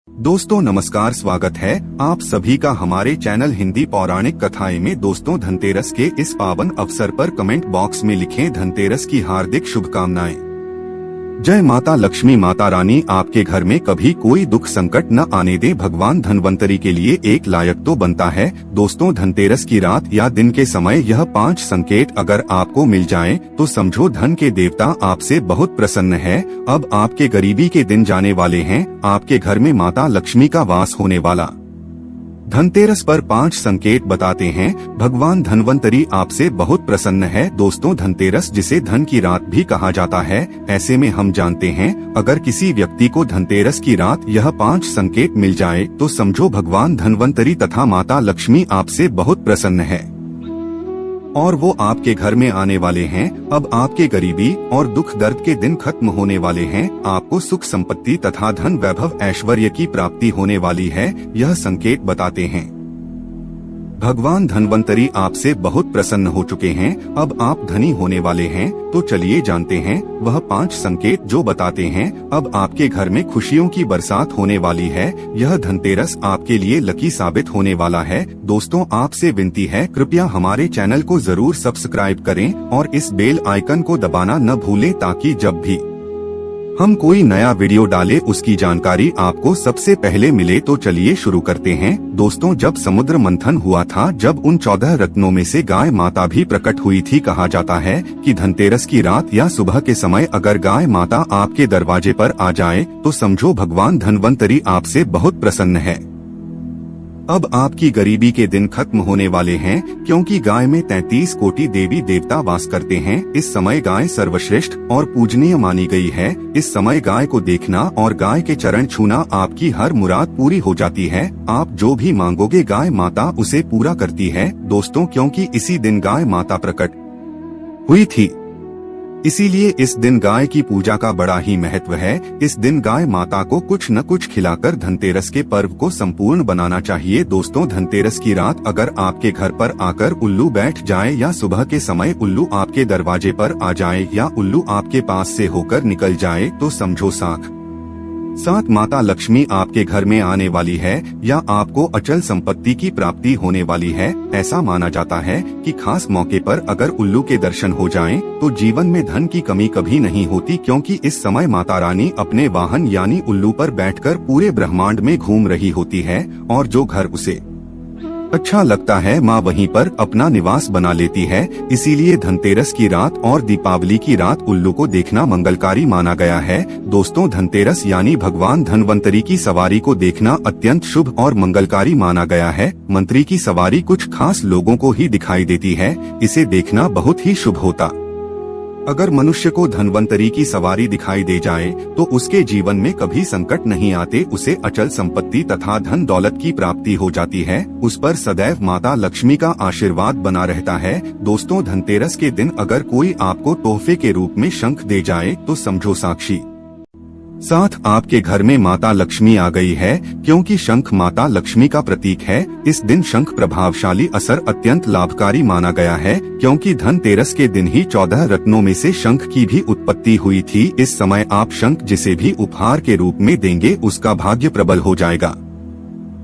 दोस्तों नमस्कार, स्वागत है आप सभी का हमारे चैनल हिंदी पौराणिक कथाएं में। दोस्तों धनतेरस के इस पावन अवसर पर कमेंट बॉक्स में लिखें धनतेरस की हार्दिक शुभकामनाएं। जय माता लक्ष्मी। माता रानी आपके घर में कभी कोई दुख संकट न आने दे। भगवान धनवंतरी के लिए एक लायक तो बनता है। दोस्तों धनतेरस की रात या दिन के समय यह 5 संकेत अगर आपको मिल जाएं, तो समझो धन के देवता आपसे बहुत प्रसन्न है। अब आपके गरीबी के दिन जाने वाले हैं। आपके घर में माता लक्ष्मी का वास होने वाला। धनतेरस पर 5 संकेत बताते हैं। भगवान धनवंतरी आपसे बहुत प्रसन्न है। दोस्तों धनतेरस जिसे धन की रात भी कहा जाता है, ऐसे में हम जानते हैं अगर किसी व्यक्ति को धनतेरस की रात यह 5 संकेत मिल जाए, तो समझो भगवान धनवंतरी तथा माता लक्ष्मी आपसे बहुत प्रसन्न है और वो आपके घर में आने वाले हैं। अब आपके गरीबी और दुख दर्द के दिन खत्म होने वाले हैं। आपको सुख संपत्ति तथा धन वैभव ऐश्वर्य की प्राप्ति होने वाली है। यह संकेत बताते हैं भगवान धनवंतरी आपसे बहुत प्रसन्न हो चुके हैं। अब आप धनी होने वाले हैं। तो चलिए जानते हैं वह 5 संकेत जो बताते हैं। अब आपके घर में खुशियों की बरसात होने वाली है। यह धनतेरस आपके लिए लकी साबित होने वाला है। दोस्तों आपसे विनती है, कृपया हमारे चैनल को जरूर सब्सक्राइब करें और इस बेल आइकन को दबाना न भूलें, ताकि जब भी हम कोई नया वीडियो डाले उसकी जानकारी आपको सबसे पहले मिले। तो चलिए शुरू करते हैं। दोस्तों जब समुद्र मंथन हुआ था, जब उन 14 रत्नों में से गाय माता भी प्रकट हुई थी, कहा जाता है कि धनतेरस की रात या सुबह के समय अगर गाय माता आपके दरवाजे पर आ जाए, तो समझो भगवान धनवंतरी आपसे बहुत प्रसन्न है। अब आपकी गरीबी के दिन खत्म होने वाले हैं, क्योंकि गाय में 33 कोटि देवी देवता वास करते हैं। इस समय गाय सर्वश्रेष्ठ और पूजनीय मानी गई है। इस समय गाय को देखना और गाय के चरण छूना आपकी हर मुराद पूरी हो जाती है। आप जो भी मांगोगे गाय माता उसे पूरा करती है। दोस्तों क्योंकि इसी दिन गाय माता प्रकट हुई थी, इसीलिए इस दिन गाय की पूजा का बड़ा ही महत्व है। इस दिन गाय माता को कुछ न कुछ खिलाकर धनतेरस के पर्व को संपूर्ण बनाना चाहिए। दोस्तों धनतेरस की रात अगर आपके घर पर आकर उल्लू बैठ जाए या सुबह के समय उल्लू आपके दरवाजे पर आ जाए या उल्लू आपके पास से होकर निकल जाए, तो समझो साथ माता लक्ष्मी आपके घर में आने वाली है या आपको अचल संपत्ति की प्राप्ति होने वाली है। ऐसा माना जाता है कि खास मौके पर अगर उल्लू के दर्शन हो जाएं, तो जीवन में धन की कमी कभी नहीं होती, क्योंकि इस समय माता रानी अपने वाहन यानी उल्लू पर बैठकर पूरे ब्रह्मांड में घूम रही होती है और जो घर उसे अच्छा लगता है माँ वहीं पर अपना निवास बना लेती है। इसीलिए धनतेरस की रात और दीपावली की रात उल्लू को देखना मंगलकारी माना गया है। दोस्तों धनतेरस यानी भगवान धनवंतरी की सवारी को देखना अत्यंत शुभ और मंगलकारी माना गया है। मंत्री की सवारी कुछ खास लोगों को ही दिखाई देती है। इसे देखना बहुत ही शुभ होता। अगर मनुष्य को धनवंतरी की सवारी दिखाई दे जाए, तो उसके जीवन में कभी संकट नहीं आते। उसे अचल संपत्ति तथा धन दौलत की प्राप्ति हो जाती है। उस पर सदैव माता लक्ष्मी का आशीर्वाद बना रहता है। दोस्तों धनतेरस के दिन अगर कोई आपको तोहफे के रूप में शंख दे जाए, तो समझो साथ आपके घर में माता लक्ष्मी आ गई है, क्योंकि शंख माता लक्ष्मी का प्रतीक है। इस दिन शंख प्रभावशाली असर अत्यंत लाभकारी माना गया है, क्योंकि धनतेरस के दिन ही 14 रत्नों में से शंख की भी उत्पत्ति हुई थी। इस समय आप शंख जिसे भी उपहार के रूप में देंगे, उसका भाग्य प्रबल हो जाएगा,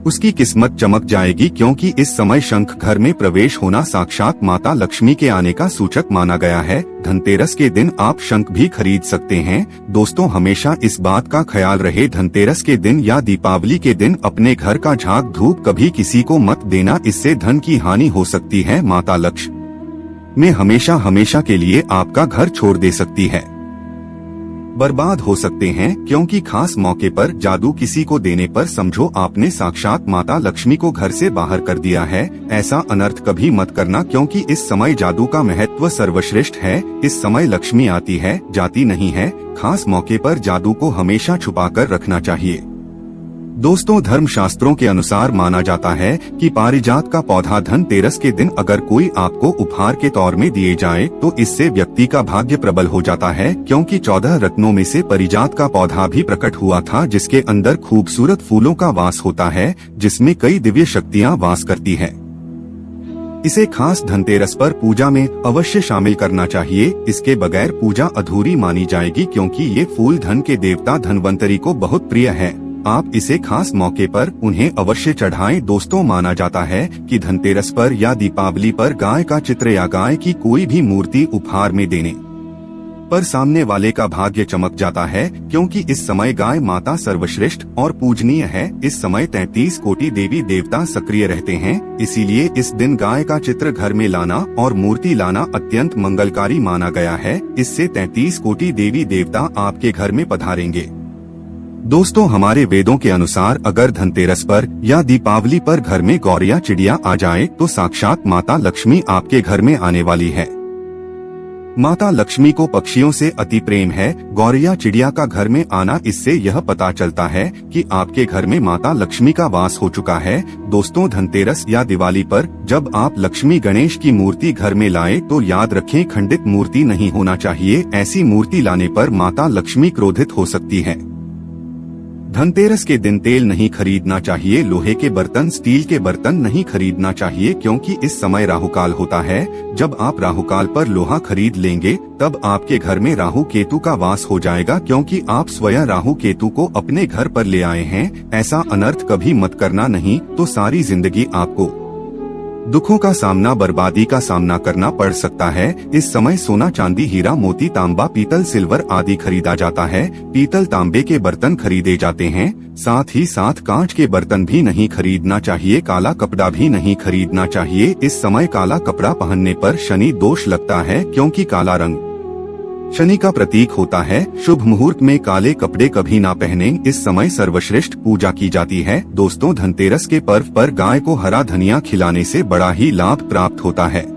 उसकी किस्मत चमक जाएगी, क्योंकि इस समय शंख घर में प्रवेश होना साक्षात माता लक्ष्मी के आने का सूचक माना गया है। धनतेरस के दिन आप शंख भी खरीद सकते हैं। दोस्तों हमेशा इस बात का ख्याल रहे, धनतेरस के दिन या दीपावली के दिन अपने घर का झाग धूप कभी किसी को मत देना, इससे धन की हानि हो सकती है। माता लक्ष्मी हमेशा के लिए आपका घर छोड़ दे सकती है, बर्बाद हो सकते हैं, क्योंकि खास मौके पर जादू किसी को देने पर समझो आपने साक्षात माता लक्ष्मी को घर से बाहर कर दिया है। ऐसा अनर्थ कभी मत करना, क्योंकि इस समय जादू का महत्व सर्वश्रेष्ठ है। इस समय लक्ष्मी आती है, जाती नहीं है। खास मौके पर जादू को हमेशा छुपाकर रखना चाहिए। दोस्तों धर्म शास्त्रों के अनुसार माना जाता है कि पारिजात का पौधा धनतेरस के दिन अगर कोई आपको उपहार के तौर में दिए जाए, तो इससे व्यक्ति का भाग्य प्रबल हो जाता है, क्योंकि 14 रत्नों में से पारिजात का पौधा भी प्रकट हुआ था, जिसके अंदर खूबसूरत फूलों का वास होता है, जिसमें कई दिव्य शक्तियाँ वास करती है। इसे खास धनतेरस पर पूजा में अवश्य शामिल करना चाहिए। इसके बगैर पूजा अधूरी मानी जाएगी, क्योंकि ये फूल धन के देवता धनवंतरी को बहुत प्रिय है। आप इसे खास मौके पर उन्हें अवश्य चढ़ाएं। दोस्तों, माना जाता है कि धनतेरस पर या दीपावली पर गाय का चित्र या गाय की कोई भी मूर्ति उपहार में देने पर सामने वाले का भाग्य चमक जाता है, क्योंकि इस समय गाय माता सर्वश्रेष्ठ और पूजनीय है। इस समय 33 कोटि देवी देवता सक्रिय रहते हैं, इसीलिए इस दिन गाय का चित्र घर में लाना और मूर्ति लाना अत्यंत मंगलकारी माना गया है। इससे 33 कोटि देवी देवता आपके घर में पधारेंगे। दोस्तों, हमारे वेदों के अनुसार अगर धनतेरस पर या दीपावली पर घर में गौरिया चिड़िया आ जाए तो साक्षात माता लक्ष्मी आपके घर में आने वाली है। माता लक्ष्मी को पक्षियों से अति प्रेम है। गौरिया चिड़िया का घर में आना, इससे यह पता चलता है कि आपके घर में माता लक्ष्मी का वास हो चुका है। दोस्तों, धनतेरस या दिवाली पर जब आप लक्ष्मी गणेश की मूर्ति घर में लाएं तो याद रखें, खंडित मूर्ति नहीं होना चाहिए। ऐसी मूर्ति लाने पर माता लक्ष्मी क्रोधित हो सकती है। धनतेरस के दिन तेल नहीं खरीदना चाहिए। लोहे के बर्तन, स्टील के बर्तन नहीं खरीदना चाहिए, क्योंकि इस समय राहुकाल होता है। जब आप राहुकाल पर लोहा खरीद लेंगे तब आपके घर में राहु केतु का वास हो जाएगा, क्योंकि आप स्वयं राहु केतु को अपने घर पर ले आए हैं। ऐसा अनर्थ कभी मत करना, नहीं तो सारी जिंदगी आपको दुखों का सामना, बर्बादी का सामना करना पड़ सकता है। इस समय सोना, चांदी, हीरा, मोती, तांबा, पीतल, सिल्वर आदि खरीदा जाता है। पीतल, तांबे के बर्तन खरीदे जाते हैं। साथ ही साथ कांच के बर्तन भी नहीं खरीदना चाहिए। काला कपड़ा भी नहीं खरीदना चाहिए। इस समय काला कपड़ा पहनने पर शनि दोष लगता है, क्योंकि काला रंग शनि का प्रतीक होता है। शुभ मुहूर्त में काले कपड़े कभी ना पहने। इस समय सर्वश्रेष्ठ पूजा की जाती है। दोस्तों, धनतेरस के पर्व पर गाय को हरा धनिया खिलाने से बड़ा ही लाभ प्राप्त होता है।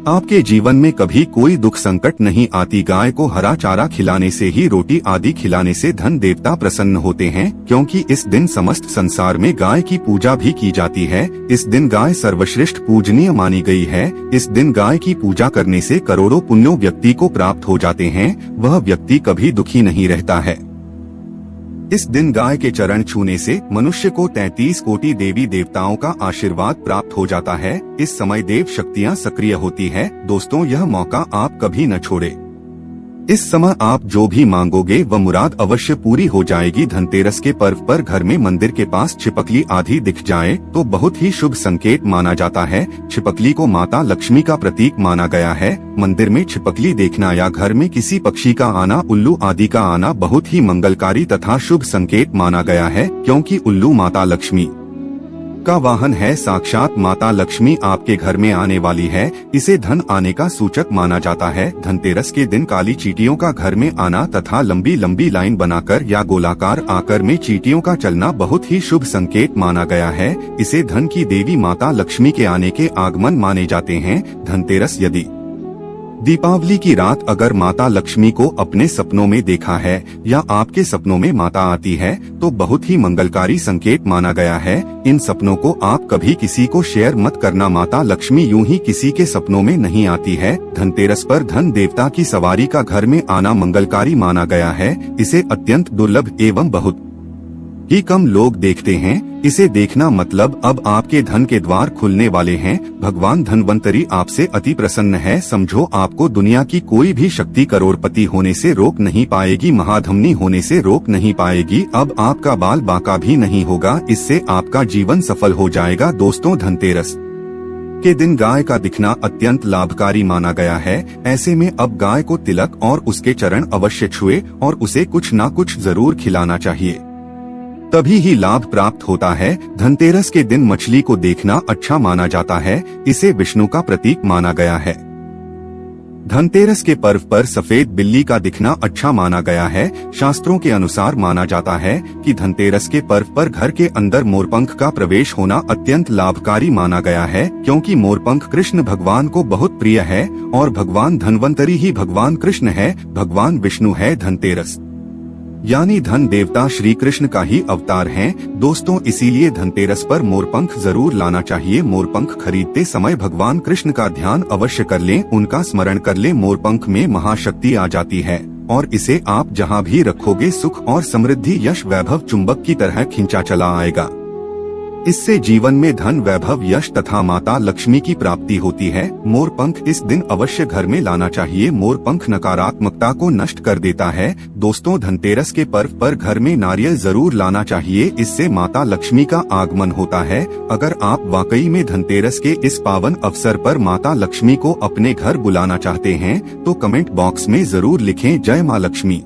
आपके जीवन में कभी कोई दुख संकट नहीं आती। गाय को हरा चारा खिलाने से ही, रोटी आदि खिलाने से धन देवता प्रसन्न होते हैं, क्योंकि इस दिन समस्त संसार में गाय की पूजा भी की जाती है। इस दिन गाय सर्वश्रेष्ठ पूजनीय मानी गई है। इस दिन गाय की पूजा करने से करोड़ों पुण्यों व्यक्ति को प्राप्त हो जाते हैं। वह व्यक्ति कभी दुखी नहीं रहता है। इस दिन गाय के चरण छूने से मनुष्य को 33 कोटि देवी देवताओं का आशीर्वाद प्राप्त हो जाता है। इस समय देव शक्तियां सक्रिय होती है। दोस्तों, यह मौका आप कभी न छोड़े। इस समय आप जो भी मांगोगे वह मुराद अवश्य पूरी हो जाएगी। धनतेरस के पर्व पर घर में मंदिर के पास छिपकली आदि दिख जाए तो बहुत ही शुभ संकेत माना जाता है। छिपकली को माता लक्ष्मी का प्रतीक माना गया है। मंदिर में छिपकली देखना या घर में किसी पक्षी का आना, उल्लू आदि का आना बहुत ही मंगलकारी तथा शुभ संकेत माना गया है, क्योंकि उल्लू माता लक्ष्मी का वाहन है। साक्षात माता लक्ष्मी आपके घर में आने वाली है। इसे धन आने का सूचक माना जाता है। धनतेरस के दिन काली चींटियों का घर में आना तथा लंबी लंबी लाइन बनाकर या गोलाकार आकार में चींटियों का चलना बहुत ही शुभ संकेत माना गया है। इसे धन की देवी माता लक्ष्मी के आने के आगमन माने जाते हैं। धनतेरस यदि दीपावली की रात अगर माता लक्ष्मी को अपने सपनों में देखा है या आपके सपनों में माता आती है तो बहुत ही मंगलकारी संकेत माना गया है। इन सपनों को आप कभी किसी को शेयर मत करना। माता लक्ष्मी यूं ही किसी के सपनों में नहीं आती है। धनतेरस पर धन देवता की सवारी का घर में आना मंगलकारी माना गया है। इसे अत्यंत दुर्लभ एवं बहुत ही कम लोग देखते हैं। इसे देखना मतलब अब आपके धन के द्वार खुलने वाले हैं। भगवान धनवंतरी आपसे अति प्रसन्न है। समझो, आपको दुनिया की कोई भी शक्ति करोड़पति होने से रोक नहीं पाएगी, महाधमनी होने से रोक नहीं पाएगी। अब आपका बाल बांका भी नहीं होगा। इससे आपका जीवन सफल हो जाएगा। दोस्तों, धनतेरस के दिन गाय का दिखना अत्यंत लाभकारी माना गया है। ऐसे में अब गाय को तिलक और उसके चरण अवश्य छुए और उसे कुछ न कुछ जरूर खिलाना चाहिए, तभी ही लाभ प्राप्त होता है। धनतेरस के दिन मछली को देखना अच्छा माना जाता है। इसे विष्णु का प्रतीक माना गया है। धनतेरस के पर्व पर सफेद बिल्ली का दिखना अच्छा माना गया है। शास्त्रों के अनुसार माना जाता है कि धनतेरस के पर्व पर घर के अंदर मोरपंख का प्रवेश होना अत्यंत लाभकारी माना गया है, क्योंकि मोरपंख कृष्ण भगवान को बहुत प्रिय है और भगवान धनवंतरी ही भगवान कृष्ण है, भगवान विष्णु है। धनतेरस यानी धन देवता श्री कृष्ण का ही अवतार हैं। दोस्तों, इसीलिए धनतेरस पर मोरपंख जरूर लाना चाहिए। मोरपंख खरीदते समय भगवान कृष्ण का ध्यान अवश्य कर लें, उनका स्मरण कर लें। मोरपंख में महाशक्ति आ जाती है और इसे आप जहां भी रखोगे सुख और समृद्धि, यश, वैभव चुंबक की तरह खींचा चला आएगा। इससे जीवन में धन, वैभव, यश तथा माता लक्ष्मी की प्राप्ति होती है। मोर पंख इस दिन अवश्य घर में लाना चाहिए। मोर पंख नकारात्मकता को नष्ट कर देता है। दोस्तों, धनतेरस के पर्व पर घर में नारियल जरूर लाना चाहिए, इससे माता लक्ष्मी का आगमन होता है। अगर आप वाकई में धनतेरस के इस पावन अवसर पर माता लक्ष्मी को अपने घर बुलाना चाहते हैं तो कमेंट बॉक्स में जरूर लिखें जय मां लक्ष्मी।